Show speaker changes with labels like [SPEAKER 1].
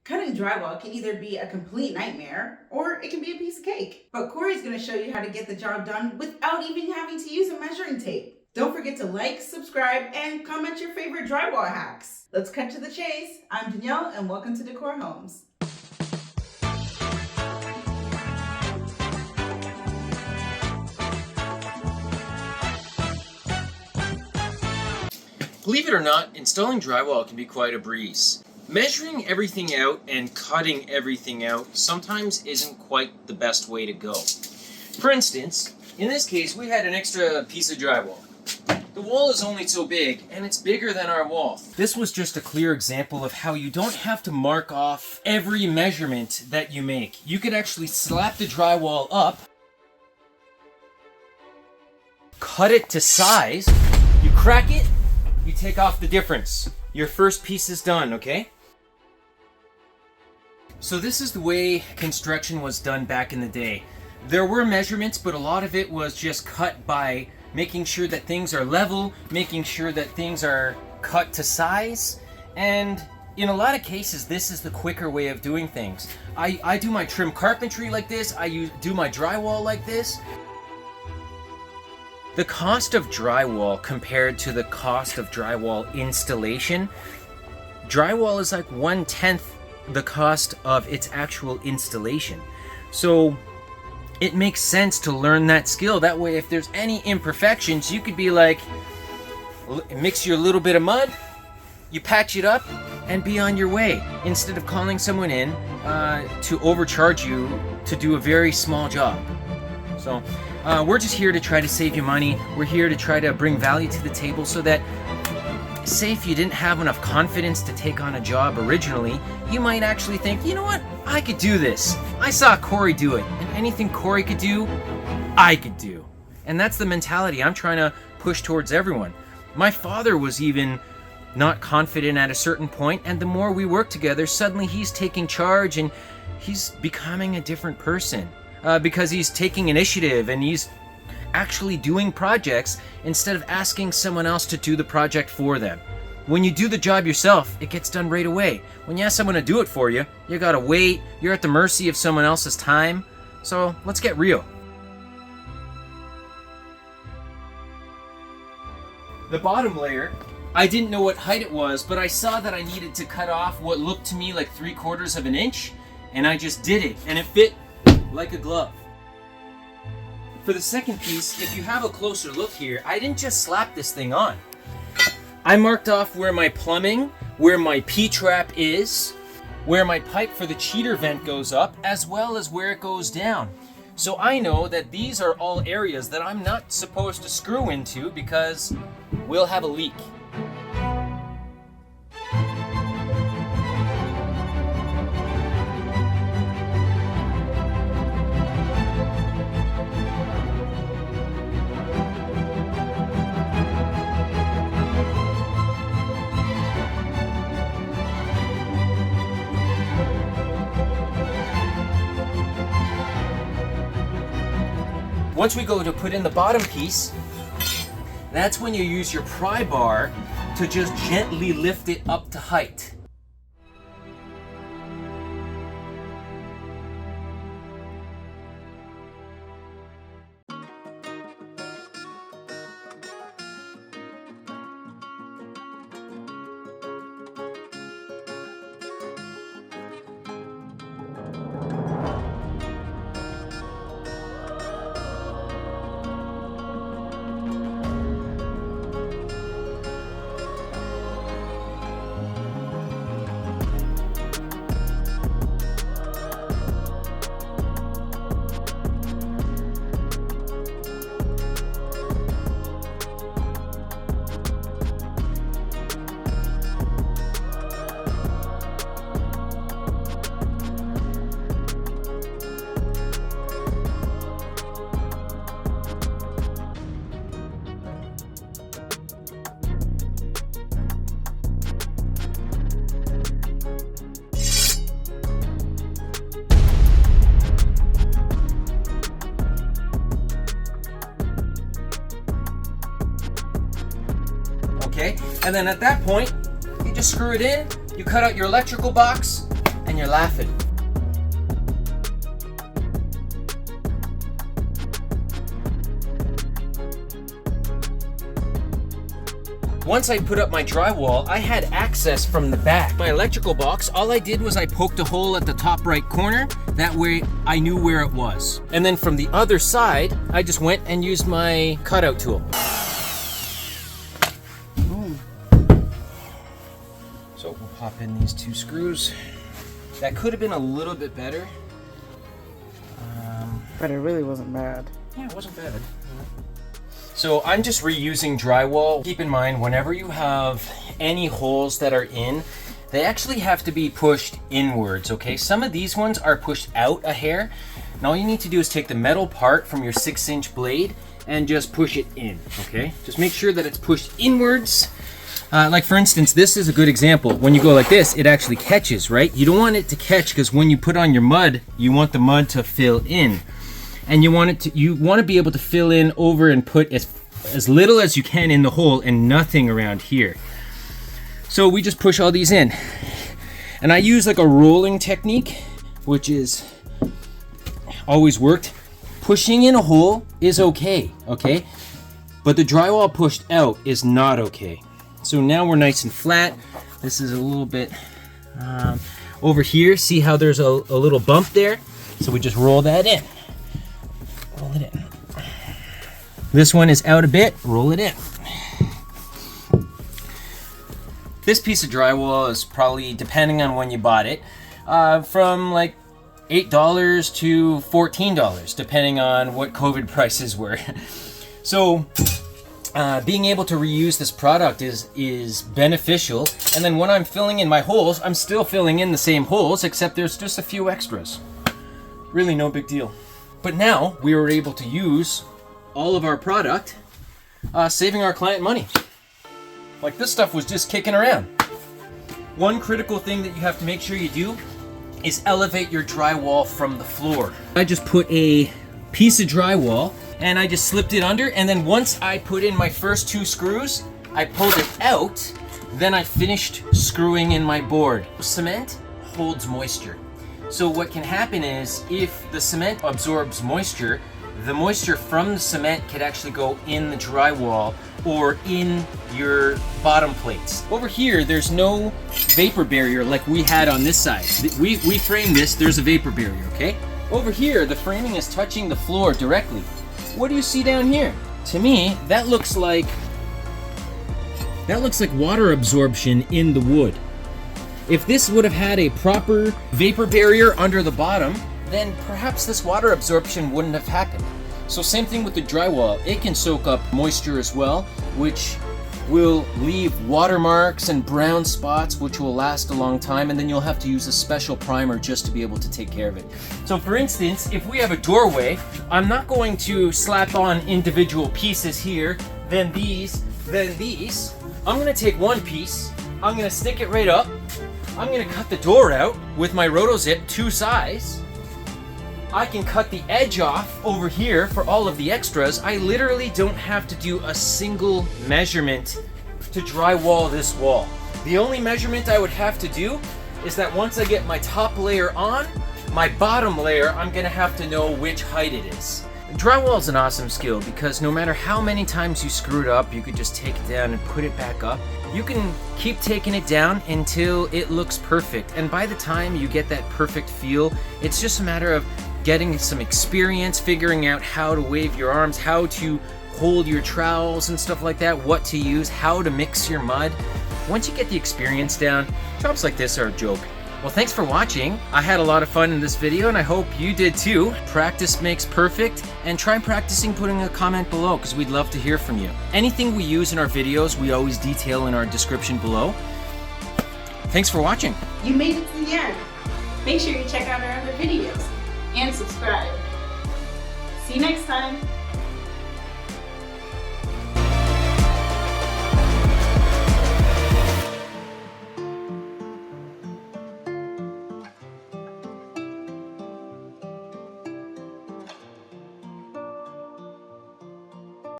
[SPEAKER 1] Cutting drywall can either be a complete nightmare or it can be a piece of cake. But Corey's going to show you how to get the job done without even having to use a measuring tape. Don't forget to like, subscribe, and comment your favorite drywall hacks. Let's cut to the chase. I'm Danielle and welcome to De-cor Homes.
[SPEAKER 2] Believe it or not, installing drywall can be quite a breeze. Measuring everything out and cutting everything out sometimes isn't quite the best way to go. For instance, in this case, we had an extra piece of drywall. The wall is only so big, and it's bigger than our wall. This was just a clear example of how you don't have to mark off every measurement that you make. You could actually slap the drywall up, cut it to size, you crack it, you take off the difference. Your first piece is done, okay? So this is the way construction was done back in the day. There were measurements, but a lot of it was just cut by making sure that things are level, making sure that things are cut to size, and in a lot of cases, this is the quicker way of doing things. I do my trim carpentry like this, I do my drywall like this. The cost of drywall compared to the cost of drywall installation, drywall is like 1/10 the cost of its actual installation. So it makes sense to learn that skill. That way, if there's any imperfections, you could be like, mix your little bit of mud, you patch it up, and be on your way. Instead of calling someone in to overcharge you to do a very small job. So we're just here to try to save you money. We're here to try to bring value to the table so that, say if you didn't have enough confidence to take on a job originally, you might actually think, you know what, I could do this. I saw Corey do it, and anything Corey could do, I could do. And that's the mentality I'm trying to push towards everyone. My father was even not confident at a certain point, and the more we work together, suddenly he's taking charge and he's becoming a different person. Because he's taking initiative and he's actually doing projects instead of asking someone else to do the project for them. When you do the job yourself, it gets done right away. When you ask someone to do it for you, you gotta wait, you're at the mercy of someone else's time. So let's get real. The bottom layer, I didn't know what height it was, but I saw that I needed to cut off what looked to me like 3/4 of an inch, and I just did it, and it fit like a glove. For the second piece, if you have a closer look here, I didn't just slap this thing on. I marked off where my plumbing, where my P-trap is, where my pipe for the cheater vent goes up, as well as where it goes down. So I know that these are all areas that I'm not supposed to screw into because we'll have a leak. Once we go to put in the bottom piece, that's when you use your pry bar to just gently lift it up to height. Okay, and then at that point, you just screw it in, you cut out your electrical box, and you're laughing. Once I put up my drywall, I had access from the back. My electrical box, all I did was I poked a hole at the top right corner. That way I knew where it was. And then from the other side, I just went and used my cutout tool. So we'll pop in these 2 screws. That could have been a little bit better.
[SPEAKER 3] But it really wasn't bad.
[SPEAKER 2] Yeah, it wasn't bad. So I'm just reusing drywall. Keep in mind, whenever you have any holes that are in, they actually have to be pushed inwards, okay? Some of these ones are pushed out a hair. And all you need to do is take the metal part from your 6-inch blade and just push it in, okay? Just make sure that it's pushed inwards. Like for instance, this is a good example. When you go like this, it actually catches, right? You don't want it to catch because when you put on your mud, you want the mud to fill in. And you want to be able to fill in over and put as little as you can in the hole and nothing around here. So we just push all these in. And I use like a rolling technique, which is always worked. Pushing in a hole is okay? But the drywall pushed out is not okay. So now we're nice and flat. This is a little bit over here. See how there's a little bump there? So we just roll that in. Roll it in. This one is out a bit, roll it in. This piece of drywall is probably, depending on when you bought it, from like $8 to $14, depending on what COVID prices were. So being able to reuse this product is beneficial. And then when I'm filling in my holes, I'm still filling in the same holes, except there's just a few extras. Really no big deal. But now we were able to use all of our product, saving our client money. Like this stuff was just kicking around. One critical thing that you have to make sure you do is elevate your drywall from the floor. I just put a piece of drywall and I just slipped it under, and then once I put in my first 2 screws, I pulled it out, then I finished screwing in my board. Cement holds moisture. So what can happen is if the cement absorbs moisture, the moisture from the cement could actually go in the drywall or in your bottom plates. Over here, there's no vapor barrier like we had on this side. We framed this, there's a vapor barrier, okay? Over here, the framing is touching the floor directly. What do you see down here? To me, that looks like water absorption in the wood. If this would have had a proper vapor barrier under the bottom, then perhaps this water absorption wouldn't have happened. So same thing with the drywall. It can soak up moisture as well, which will leave watermarks and brown spots, which will last a long time, and then you'll have to use a special primer just to be able to take care of it. So for instance, if we have a doorway, I'm not going to slap on individual pieces here, then these, then these. I'm gonna take one piece, I'm gonna stick it right up, I'm gonna cut the door out with my RotoZip 2 size. I can cut the edge off over here for all of the extras. I literally don't have to do a single measurement to drywall this wall. The only measurement I would have to do is that once I get my top layer on, my bottom layer, I'm gonna have to know which height it is. Drywall is an awesome skill because no matter how many times you screw it up, you could just take it down and put it back up. You can keep taking it down until it looks perfect. And by the time you get that perfect feel, it's just a matter of getting some experience, figuring out how to wave your arms, how to hold your trowels and stuff like that, what to use, how to mix your mud. Once you get the experience down, jobs like this are a joke. Well, thanks for watching. I had a lot of fun in this video and I hope you did too. Practice makes perfect, and try practicing putting a comment below because we'd love to hear from you. Anything we use in our videos, we always detail in our description below. Thanks for watching.
[SPEAKER 1] You made it to the end. Make sure you check out our other videos and subscribe. See you next time.